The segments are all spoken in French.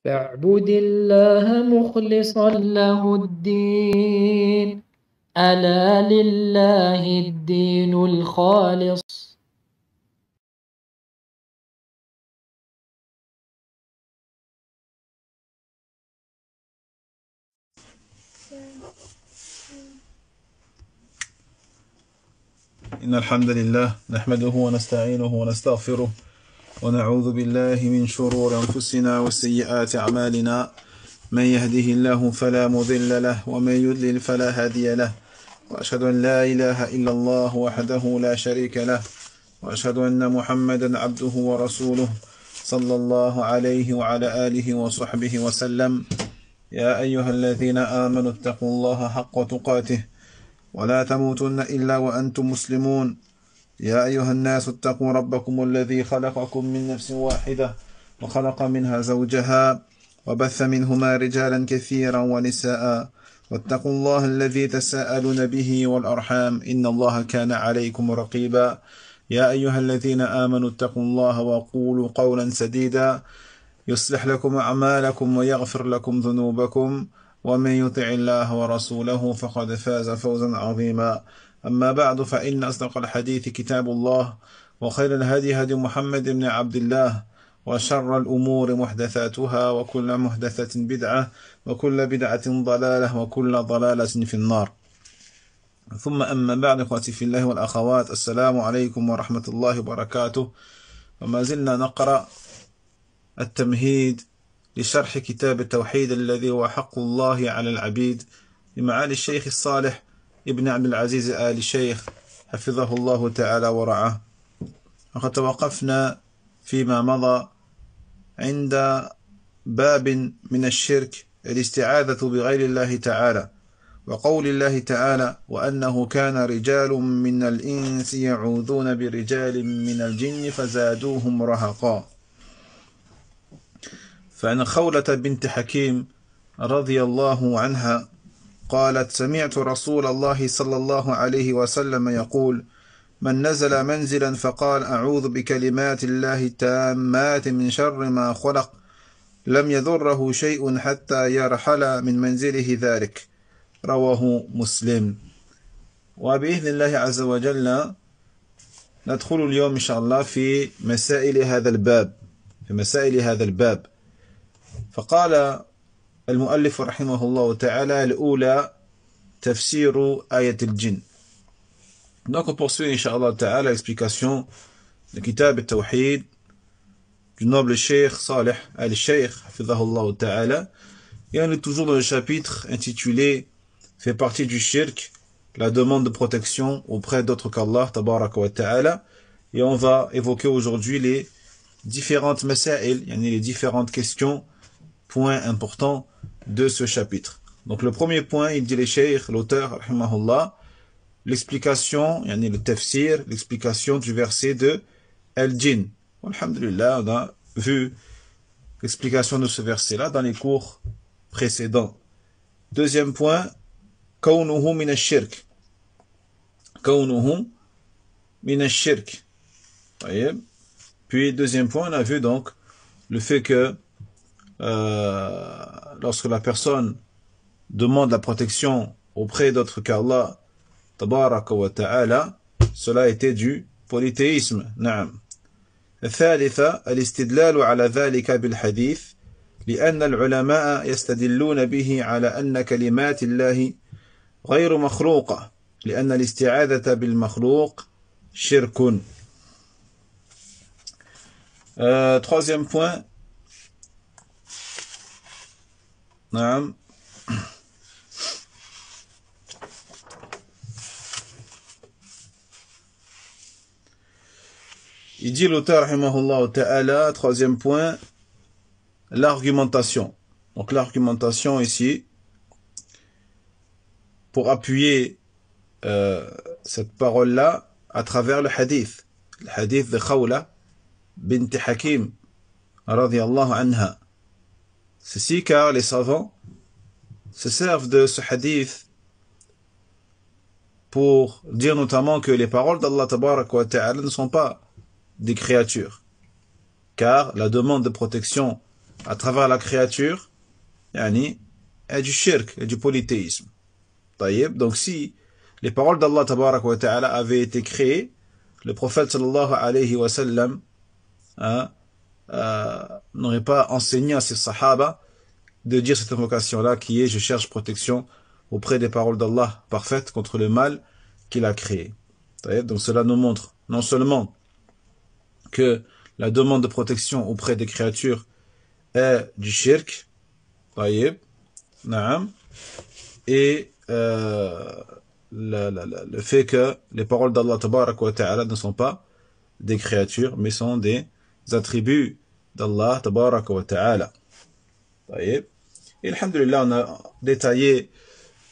فاعبد الله مخلصا له الدين. ألا لله الدين الخالص. إن الحمد لله نحمده ونستعينه ونستغفره ونعوذ بالله من شرور أنفسنا وسيئات أعمالنا. من يهده الله فلا مضل له ومن يضلل فلا هادي له، وأشهد أن لا إله إلا الله وحده لا شريك له، وأشهد أن محمدا عبده ورسوله صلى الله عليه وعلى آله وصحبه وسلم. يا أيها الذين آمنوا اتقوا الله حق تقاته ولا تموتن إلا وأنتم مسلمون. يا أيها الناس اتقوا ربكم الذي خلقكم من نفس واحدة وخلق منها زوجها وبث منهما رجالا كثيرا ونساء، واتقوا الله الذي تساءلون به والأرحام إن الله كان عليكم رقيبا. يا أيها الذين آمنوا اتقوا الله وقولوا قولا سديدا يصلح لكم أعمالكم ويغفر لكم ذنوبكم، ومن يطع الله ورسوله فقد فاز فوزا عظيما. أما بعد، فإن أصدق الحديث كتاب الله، وخير الهدي هدي محمد بن عبد الله، وشر الأمور محدثاتها، وكل محدثة بدعة، وكل بدعة ضلالة، وكل ضلالة في النار. ثم أما بعد، أخواتي في الله والأخوات، السلام عليكم ورحمة الله وبركاته. وما زلنا نقرأ التمهيد لشرح كتاب التوحيد الذي هو حق الله على العبيد لمعالي الشيخ الصالح ابن عبد العزيز آل الشيخ حفظه الله تعالى ورعاه. وقد توقفنا فيما مضى عند باب من الشرك الاستعاذة بغير الله تعالى، وقول الله تعالى: وأنه كان رجال من الإنس يعوذون برجال من الجن فزادوهم رهقا. فعن خولة بنت حكيم رضي الله عنها قالت: سمعت رسول الله صلى الله عليه وسلم يقول: من نزل منزلا فقال أعوذ بكلمات الله التامات من شر ما خلق لم يضره شيء حتى يرحل من منزله ذلك. رواه مسلم. وبإذن الله عز وجل ندخل اليوم إن شاء الله في مسائل هذا الباب. فقال المؤلف رحمه الله تعالى: الأولى تفسير آية الجن. Donc on poursuit Inch'Allah Ta'ala l'explication du Kitab al-Tawhid du noble Cheikh Salih al-Sheikh Hafidhahullah Ta'ala, et on est toujours dans le chapitre intitulé fait partie du shirk, la demande de protection auprès d'autres qu'Allah Tabaraka wa Ta'ala, et on va évoquer aujourd'hui les différentes masail, les différentes questions, points importants de ce chapitre. Donc le premier point, il dit les cheikh, l'auteur, rahimahullah, l'explication, le tafsir, l'explication du verset de Al-Jinn. Alhamdulillah, on a vu l'explication de ce verset-là dans les cours précédents. Deuxième point, kawnuhu min ash-shirk. Kawnuhu min ash-shirk. Puis deuxième point, on a vu donc le fait que lorsque la personne demande la protection auprès d'autres qu'Allah Tabaraka wa Ta'ala, cela était du polythéisme. Naam. الثالثة الاستدلال على ذلك بالحديث لأن العلماء يستدلون به على أن كلمات الله غير مخلوقة لأن الاستعاذة بالمخلوق شرك. Troisième point, naam, il dit l'auteur rahimahullah ta'ala, troisième point, l'argumentation. Donc l'argumentation ici, pour appuyer cette parole-là à travers le hadith de Khawla bint Hakim radiyallahu anha. Ceci car les savants se servent de ce hadith pour dire notamment que les paroles d'Allah Tabaraka wa Ta'ala ne sont pas des créatures, car la demande de protection à travers la créature, yani, est du shirk, et du polythéisme. Donc si les paroles d'Allah tabarak wa ta'ala avaient été créées, le prophète sallallahu alayhi wa sallam n'aurait pas enseigné à ses sahaba de dire cette invocation-là qui est « Je cherche protection auprès des paroles d'Allah parfaites contre le mal qu'il a créé ». Donc cela nous montre non seulement que la demande de protection auprès des créatures est du shirk, et le fait que les paroles d'Allah tabarak wa ta'ala ne sont pas des créatures, mais sont des attributs d'Allah tabarak wa ta'ala. Et alhamdulillah, on a détaillé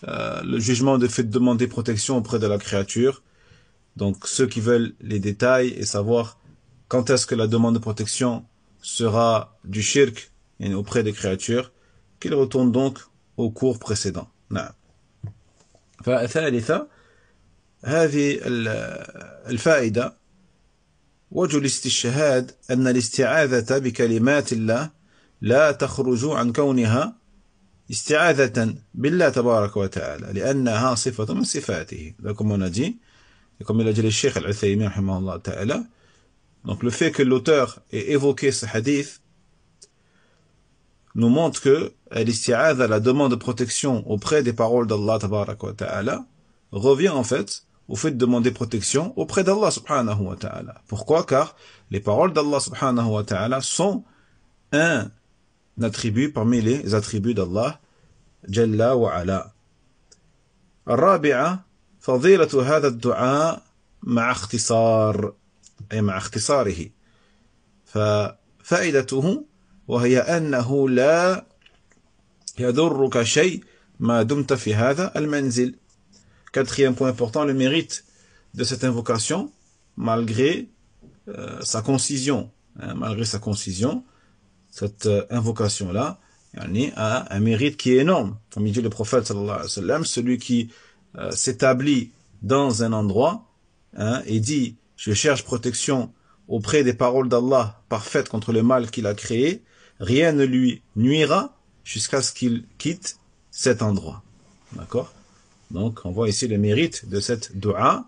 le jugement de fait de demander protection auprès de la créature. Donc ceux qui veulent les détails et savoir quand est-ce que la demande de protection sera du shirk auprès des créatures, qu'ils retournent donc au cours précédent. فثالثا هذه الفائدة وجه الاستشهاد أن الاستعاذة بكلمات الله لا تخرج عن كونها استعاذة بالله تبارك وتعالى لأنها صفة من صفاته. Comme on a dit, et comme il a dit le Cheikh Al-Uthaymin rahimahullah ta'ala, donc le fait que l'auteur ait évoqué ce hadith nous montre que l'isti'adha, la demande de protection auprès des paroles d'Allah tabarak wa ta'ala, revient en fait au fait de demander protection auprès d'Allah subhanahu wa ta'ala. Pourquoi? Car les paroles d'Allah subhanahu wa ta'ala sont un attribut parmi les attributs d'Allah jalla wa ala. الرابعة فضيلة هذا الدعاء مع اختصار أي مع اختصاره ففائدته وهي أنه لا يضرك شيء ما دمت في هذا المنزل. Quatrième point important, le mérite de cette invocation, malgré sa concision. Malgré sa concision, cette invocation-là a un mérite qui est énorme. Comme il dit le prophète sallallahu alayhi wa sallam, celui qui s'établit dans un endroit et dit « Je cherche protection auprès des paroles d'Allah parfaites contre le mal qu'il a créé », rien ne lui nuira jusqu'à ce qu'il quitte cet endroit. D'accord? Donc, on voit ici le mérite de cette dua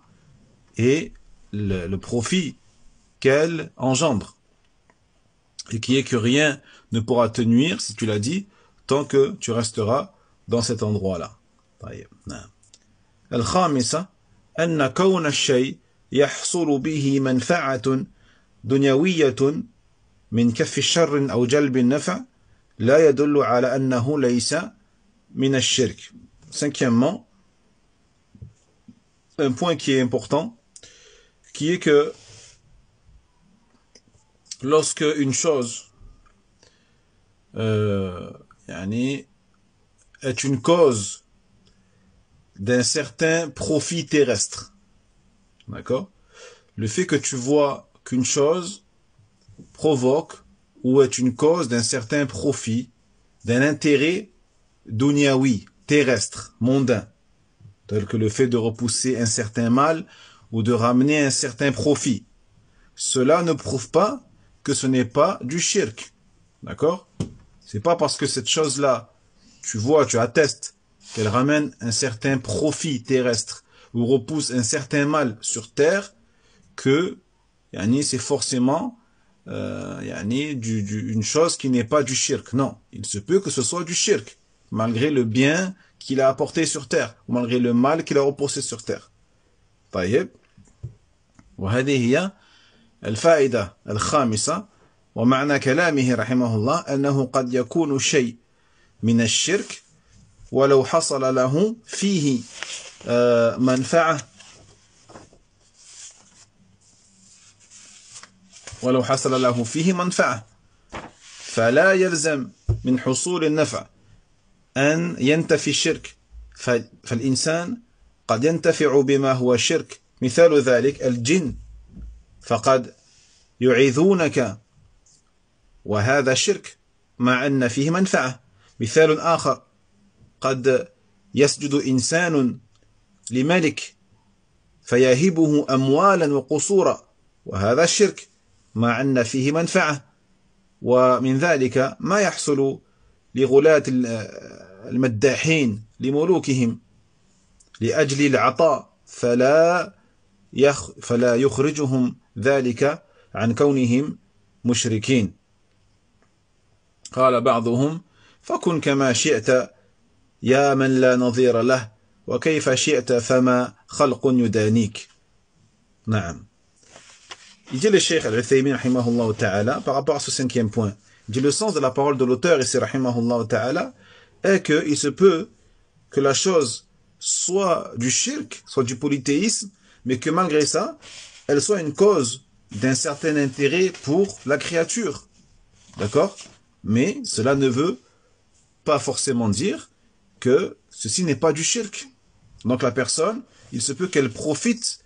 et le profit qu'elle engendre. Et qui est que rien ne pourra te nuire, si tu l'as dit, tant que tu resteras dans cet endroit-là. الخامسة أن كون الشيء يحصل به منفعة دنيوية من كف الشر أو جلب النفع لا يدل على أنه ليس من الشرك. Cinquièmement, un point qui est important, qui est que lorsque une chose est une cause d'un certain profit terrestre, d'accord? Le fait que tu vois qu'une chose provoque ou est une cause d'un certain profit, d'un intérêt dunyawi, terrestre, mondain, tel que le fait de repousser un certain mal ou de ramener un certain profit. Cela ne prouve pas que ce n'est pas du shirk. D'accord? C'est pas parce que cette chose-là, tu vois, tu attestes qu'elle ramène un certain profit terrestre ou repousse un certain mal sur terre que c'est forcément une chose qui n'est pas du shirk. Non, il se peut que ce soit du shirk, malgré le bien qu'il a apporté sur terre, ou malgré le mal qu'il a repoussé sur terre. طيب. وهذه هي الفائدة الخامسة ومعنى كلامه رحمه الله أنه قد يكون شيء من الشرك ولو حصل له فيه منفعة فلا يلزم من حصول النفع أن ينتفي الشرك فالإنسان قد ينتفع بما هو شرك مثال ذلك الجن فقد يعيذونك وهذا شرك مع أن فيه منفعة مثال آخر قد يسجد إنسان لملك فيهبه أموالا وقصورا وهذا الشرك مع أن فيه منفعة ومن ذلك ما يحصل لغلاة المداحين لملوكهم لأجل العطاء فلا يخرجهم ذلك عن كونهم مشركين. قال بعضهم فكن كما شئت يا من لا نظير له وكيف شئت فما خلق يدانيك. نعم. Il dit le Cheikh Al-Uthaymin rahimahullah ta'ala par rapport à ce cinquième point. Il dit le sens de la parole de l'auteur ici rahimahullah ta'ala est que il se peut que la chose soit du shirk, soit du polythéisme, mais que malgré ça, elle soit une cause d'un certain intérêt pour la créature. D'accord? Mais cela ne veut pas forcément dire que ceci n'est pas du shirk. Donc la personne, il se peut qu'elle profite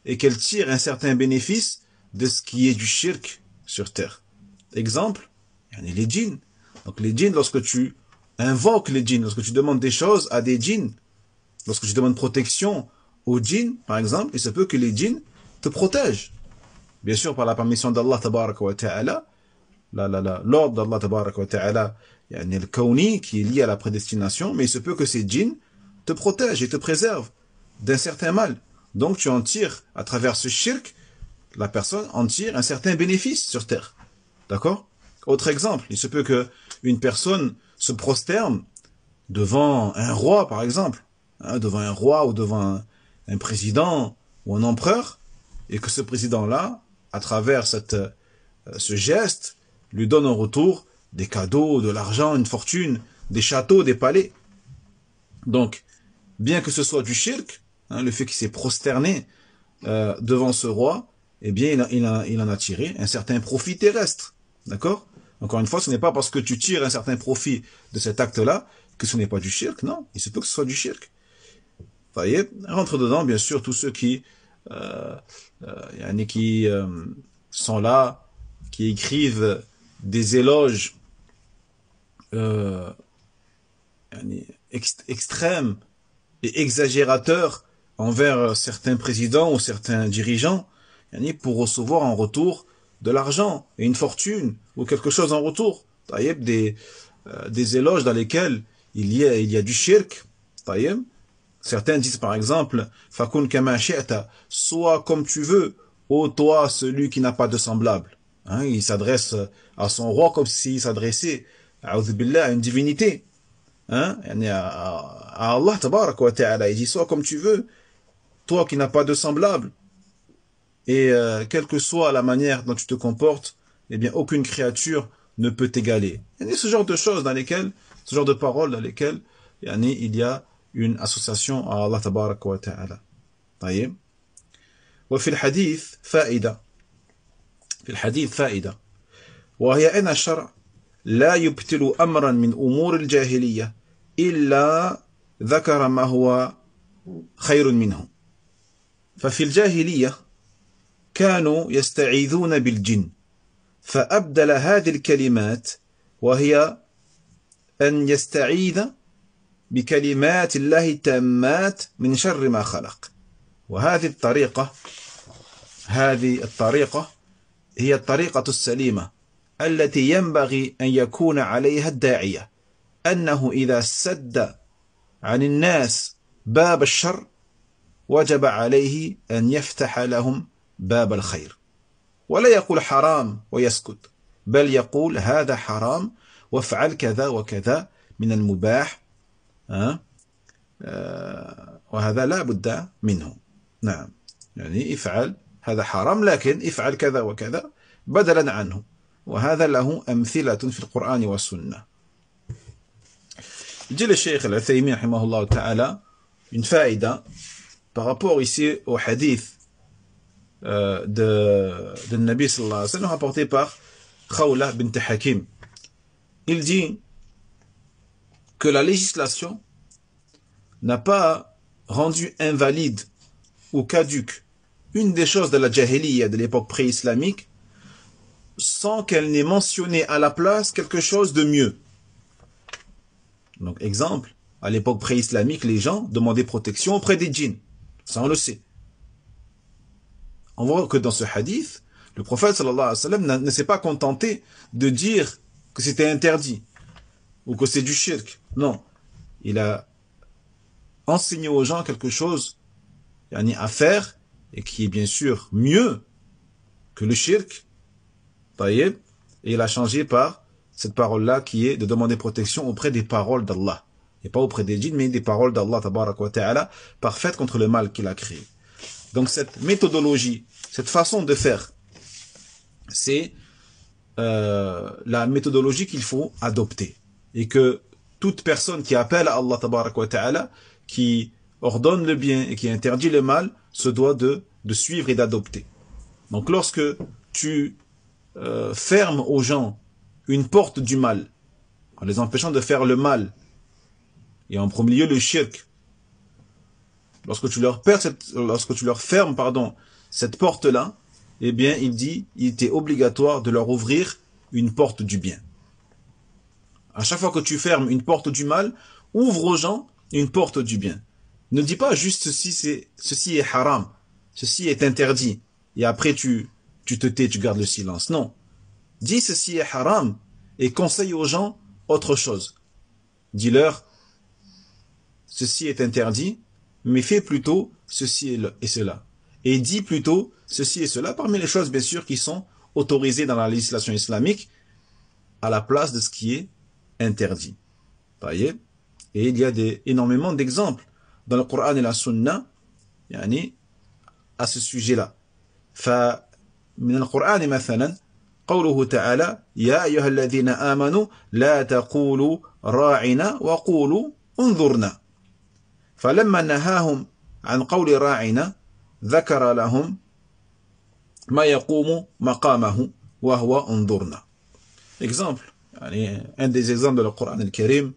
et qu'elle tire un certain bénéfice de ce qui est du shirk sur terre. Exemple, il y a les djinns. Donc les djinns, lorsque tu invoques les djinns, lorsque tu demandes des choses à des djinns, lorsque tu demandes protection aux djinns, par exemple, il se peut que les djinns te protègent. Bien sûr, par la permission d'Allah tabaraka wa ta'ala, l'ordre d'Allah tabaraka wa ta'ala, il y a le kauni qui est lié à la prédestination, mais il se peut que ces djinns te protègent et te préservent d'un certain mal. Donc tu en tires, à travers ce shirk, la personne en tire un certain bénéfice sur terre. D'accord? Autre exemple, il se peut que une personne se prosterne devant un roi, par exemple, devant un roi ou devant un président ou un empereur, et que ce président-là, à travers ce geste, lui donne en retour des cadeaux, de l'argent, une fortune, des châteaux, des palais. Donc, bien que ce soit du shirk, le fait qu'il s'est prosterné devant ce roi, eh bien, il en a tiré un certain profit terrestre. D'accord? Encore une fois, ce n'est pas parce que tu tires un certain profit de cet acte-là que ce n'est pas du shirk. Non, il se peut que ce soit du shirk. Vous voyez, rentre dedans, bien sûr, tous ceux qui sont là, qui écrivent des éloges extrêmes et exagérateurs envers certains présidents ou certains dirigeants, pour recevoir en retour de l'argent et une fortune ou quelque chose en retour. Des éloges dans lesquels il y a du shirk. Certains disent par exemple, Fakun kama shi'ta, sois comme tu veux, ô toi celui qui n'a pas de semblable. Il s'adresse à son roi comme s'il s'adressait à une divinité. À Allah tabarak wa ta'ala, il dit sois comme tu veux, toi qui n'as pas de semblable. Et quelle que soit la manière dont tu te comportes, eh bien aucune créature ne peut t'égaler. Il y a ce genre de choses dans lesquelles, ce genre de paroles dans lesquelles il y a une association à Allah tabarak wa ta'ala. طيب. وفي الحديث فائدة. في الحديث فائدة. وهي أن الشرع لا يبتل أمرا من أمور الجاهلية إلا ذكر ما هو خير منه. ففي الجاهلية كانوا يستعيذون بالجن فأبدل هذه الكلمات وهي أن يستعيذ بكلمات الله التامات من شر ما خلق. وهذه الطريقة هي الطريقة السليمة التي ينبغي أن يكون عليها الداعية، أنه إذا سد عن الناس باب الشر وجب عليه أن يفتح لهم باب الخير، ولا يقول حرام ويسكت، بل يقول هذا حرام وافعل كذا وكذا من المباح، وهذا لا بد منه. نعم، يعني افعل هذا حرام لكن افعل كذا وكذا بدلا عنه، وهذا له أمثلة في القرآن والسنة. dit le Cheikh Al-Uthaymin rahimahullah ta'ala une faïda par rapport ici au hadith de Nabi sallallahu alayhi wa sallam rapporté par Khawla bint Hakim. Il dit que la législation n'a pas rendu invalide ou caduque une des choses de la jahiliya de l'époque pré-islamique sans qu'elle n'ait mentionné à la place quelque chose de mieux. Donc, exemple, à l'époque pré-islamique, les gens demandaient protection auprès des djinns. Ça, on le sait. On voit que dans ce hadith, Le prophète sallallahu alayhi wa sallam ne s'est pas contenté de dire que c'était interdit ou que c'est du shirk. Non, il a enseigné aux gens quelque chose à faire et qui est bien sûr mieux que le shirk. Et il a changé par cette parole-là qui est de demander protection auprès des paroles d'Allah. Et pas auprès des djinns, mais des paroles d'Allah tabaraka wa ta'ala, parfaites contre le mal qu'il a créé. Donc cette méthodologie, cette façon de faire, c'est la méthodologie qu'il faut adopter. Et que toute personne qui appelle à Allah tabaraka wa ta'ala, qui ordonne le bien et qui interdit le mal, se doit de suivre et d'adopter. Donc lorsque tu fermes aux gens une porte du mal, en les empêchant de faire le mal, et en premier lieu le shirk, lorsque tu leur fermes cette porte-là, eh bien il était obligatoire de leur ouvrir une porte du bien. À chaque fois que tu fermes une porte du mal, ouvre aux gens une porte du bien. Ne dis pas juste ceci est haram, ceci est interdit, et après tu te tais, tu gardes le silence. Non. Dis ceci est haram et conseille aux gens autre chose. Dis-leur ceci est interdit, mais fais plutôt ceci et cela. Et dis plutôt ceci et cela parmi les choses bien sûr qui sont autorisées dans la législation islamique à la place de ce qui est interdit. Et il y a énormément d'exemples dans le Coran et la Sunna à ce sujet-là. فمن القرآن مثلا قوله تعالى يا أيها الذين آمنوا لا تقولوا راعنا وقولوا انظرنا فلما نهاهم عن قول راعنا ذكر لهم ما يقوم مقامه وهو انظرنا. Exemple, un des exemples de le Coran al-Karim,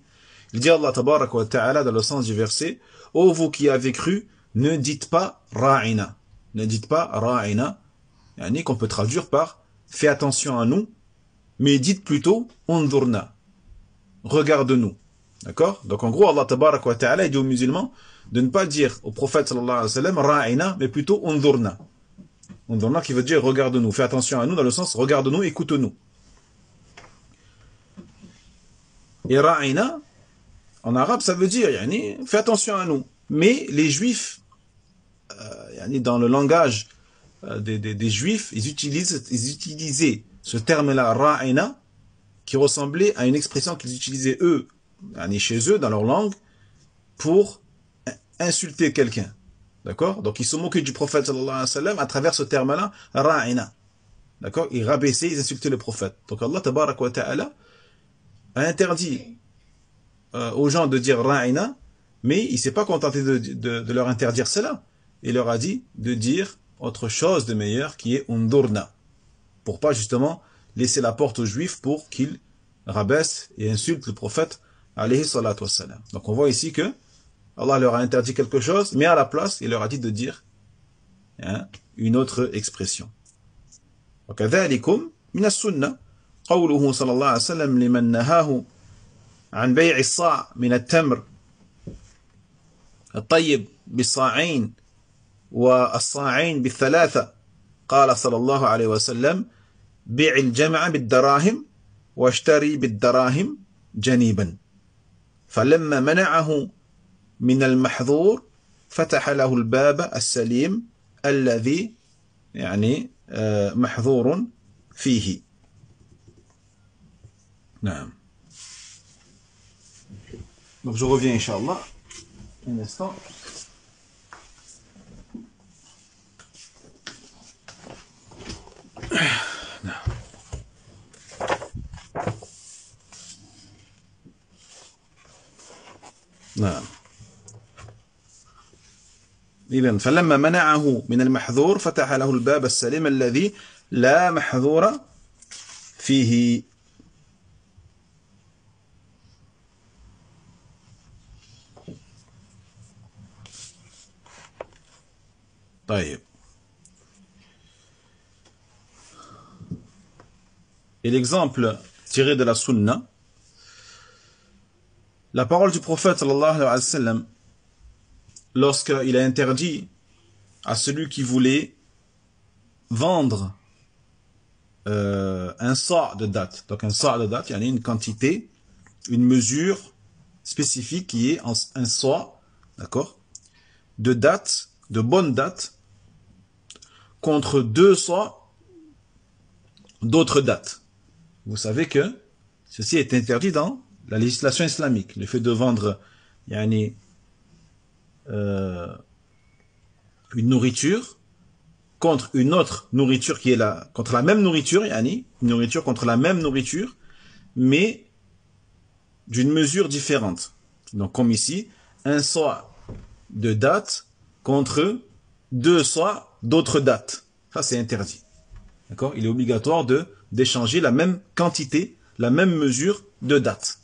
il dit Allah tabarak wa ta'ala dans le sens du verset: ô vous qui avez cru, ne dites pas ra'ina. Ne dites pas ra'ina, qu'on peut traduire par fais attention à nous, mais dites plutôt unzurna. Regarde-nous. D'accord? Donc en gros, Allah tabarak wa ta'ala dit aux musulmans de ne pas dire au prophète sallallahu alayhi wa sallam ra'ina, mais plutôt unzurna. Unzurna qui veut dire regarde-nous, fais attention à nous dans le sens regarde-nous, écoute-nous. Et ra'ina, en arabe, ça veut dire, fais attention à nous. Mais les juifs, dans le langage des juifs, ils utilisaient ce terme-là, ra'ina, qui ressemblait à une expression qu'ils utilisaient eux, chez eux, dans leur langue, pour insulter quelqu'un. D'accord? Donc ils se moquaient du prophète sallallahu alayhi wa sallam à travers ce terme-là, ra'ina. D'accord? Ils rabaissaient, ils insultaient le prophète. Donc Allah tabarak wa ta'ala a interdit aux gens de dire ra'ina, mais il ne s'est pas contenté de leur interdire cela. Il leur a dit de dire autre chose de meilleur qui est undurna, pour pas justement laisser la porte aux juifs pour qu'ils rabaissent et insultent le prophète alayhi salatu wassalam. Donc on voit ici que Allah leur a interdit quelque chose, mais à la place il leur a dit de dire une autre expression. وكذلكم من السنة قوله صلى الله عليه وسلم لمن نهاه عن بيع الصاع من التمر الطيب بالصاعين والصاعين بالثلاثة قال صلى الله عليه وسلم بيع الجمع بالدراهم واشتري بالدراهم جنيبا فلما منعه من المحظور فتح له الباب السليم الذي محظور فيه. نعم. Donc je reviens Inch'Allah un instant. نعم. إذن فلما منعه من المحظور فتح له الباب السليم الذي لا محظور فيه. طيب. Et l'exemple tiré de la sunna, la parole du prophète sallallahu alayhi wa sallam, lorsqu'il a interdit à celui qui voulait vendre un sa' de date. Donc un sa' de date, il y a une quantité, une mesure spécifique qui est un sa', d'accord, de date, de bonne date, contre 2 sa' d'autres dates. Vous savez que ceci est interdit dans la législation islamique. Le fait de vendre une nourriture contre une autre nourriture qui est là, contre la même nourriture, une nourriture contre la même nourriture, mais d'une mesure différente. Donc comme ici, un sa' de date contre 2 sa' d'autres dates. Ça c'est interdit. D'accord? Il est obligatoire d'échanger la même quantité, la même mesure de date.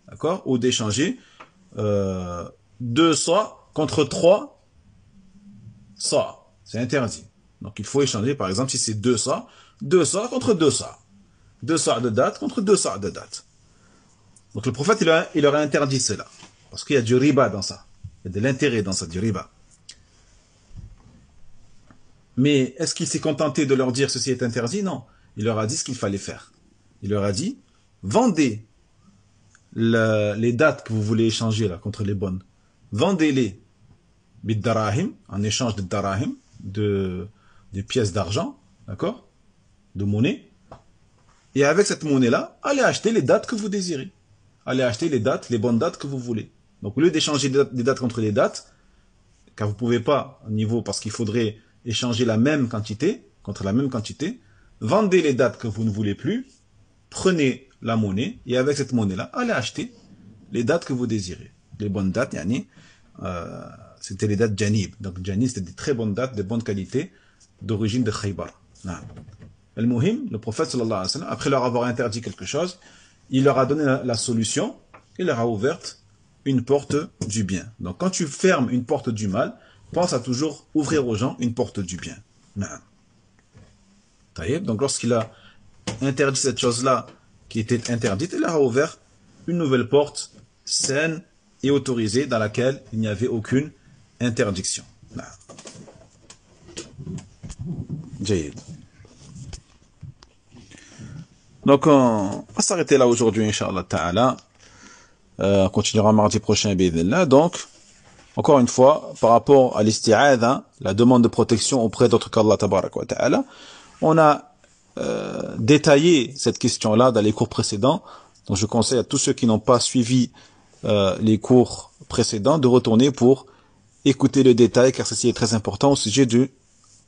D'accord? Ou d'échanger 2 sa' contre 3 sa'. C'est interdit. Donc il faut échanger, par exemple, si c'est 2 sa' contre 2 sa'. 2 sa' de date contre 2 sa' de date. Donc le prophète, il leur a interdit cela. Parce qu'il y a du riba dans ça. Il y a de l'intérêt dans ça, du riba. Mais est-ce qu'il s'est contenté de leur dire ceci est interdit? Non. Il leur a dit ce qu'il fallait faire. Il leur a dit, vendez les dates que vous voulez échanger là contre les bonnes. Vendez-les bid-darahim, en échange de darahim, des pièces d'argent, d'accord, de monnaie. Et avec cette monnaie-là, allez acheter les dates que vous désirez. Allez acheter les dates, les bonnes dates que vous voulez. Donc au lieu d'échanger des dates contre les dates, car vous ne pouvez pas au niveau, parce qu'il faudrait échanger la même quantité, contre la même quantité, vendez les dates que vous ne voulez plus, prenez la monnaie, et avec cette monnaie-là, allez acheter les dates que vous désirez. Les bonnes dates, c'était les dates Janib. Donc Janib, c'était des très bonnes dates, de bonne qualité, d'origine de Khaybar. Al-Muhim, le prophète sallallahu alayhi wa sallam, après leur avoir interdit quelque chose, il leur a donné la solution, il leur a ouverte une porte du bien. Donc quand tu fermes une porte du mal, pense à toujours ouvrir aux gens une porte du bien. Donc lorsqu'il a interdit cette chose-là qui était interdite, il leur a ouvert une nouvelle porte saine et autorisée dans laquelle il n'y avait aucune interdiction. Donc on va s'arrêter là aujourd'hui, Inch'Allah Ta'ala. On continuera mardi prochain, bi'idhnillah. Donc, encore une fois, par rapport à l'isti'adha, la demande de protection auprès d'autres qu'Allah Tabarak wa Ta'ala, on a détaillé cette question-là dans les cours précédents. Donc je conseille à tous ceux qui n'ont pas suivi les cours précédents de retourner pour écouter le détail, car ceci est très important au sujet de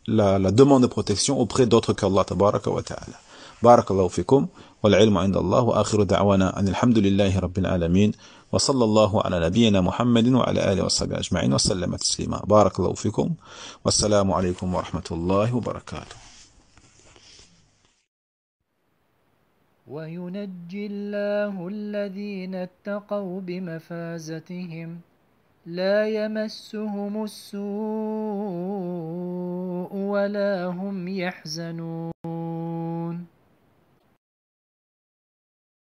la demande de protection auprès d'autres qu'Allah Tabarak wa Ta'ala. Barakallahu fikum, wal ilmu inda Allah, wa akhiru da'wana alhamdulillahi rabbil alamin, wa sallallahu ala nabiyyina Muhammadin wa ala alihi wa sahbihi ajma'in wa sallama taslima. Barakallahu fikum, wassalamu alaykum wa rahmatullahi wa barakatuh. وينجي الله الذين اتقوا بمفازتهم لا يمسهم السوء ولا هم يحزنون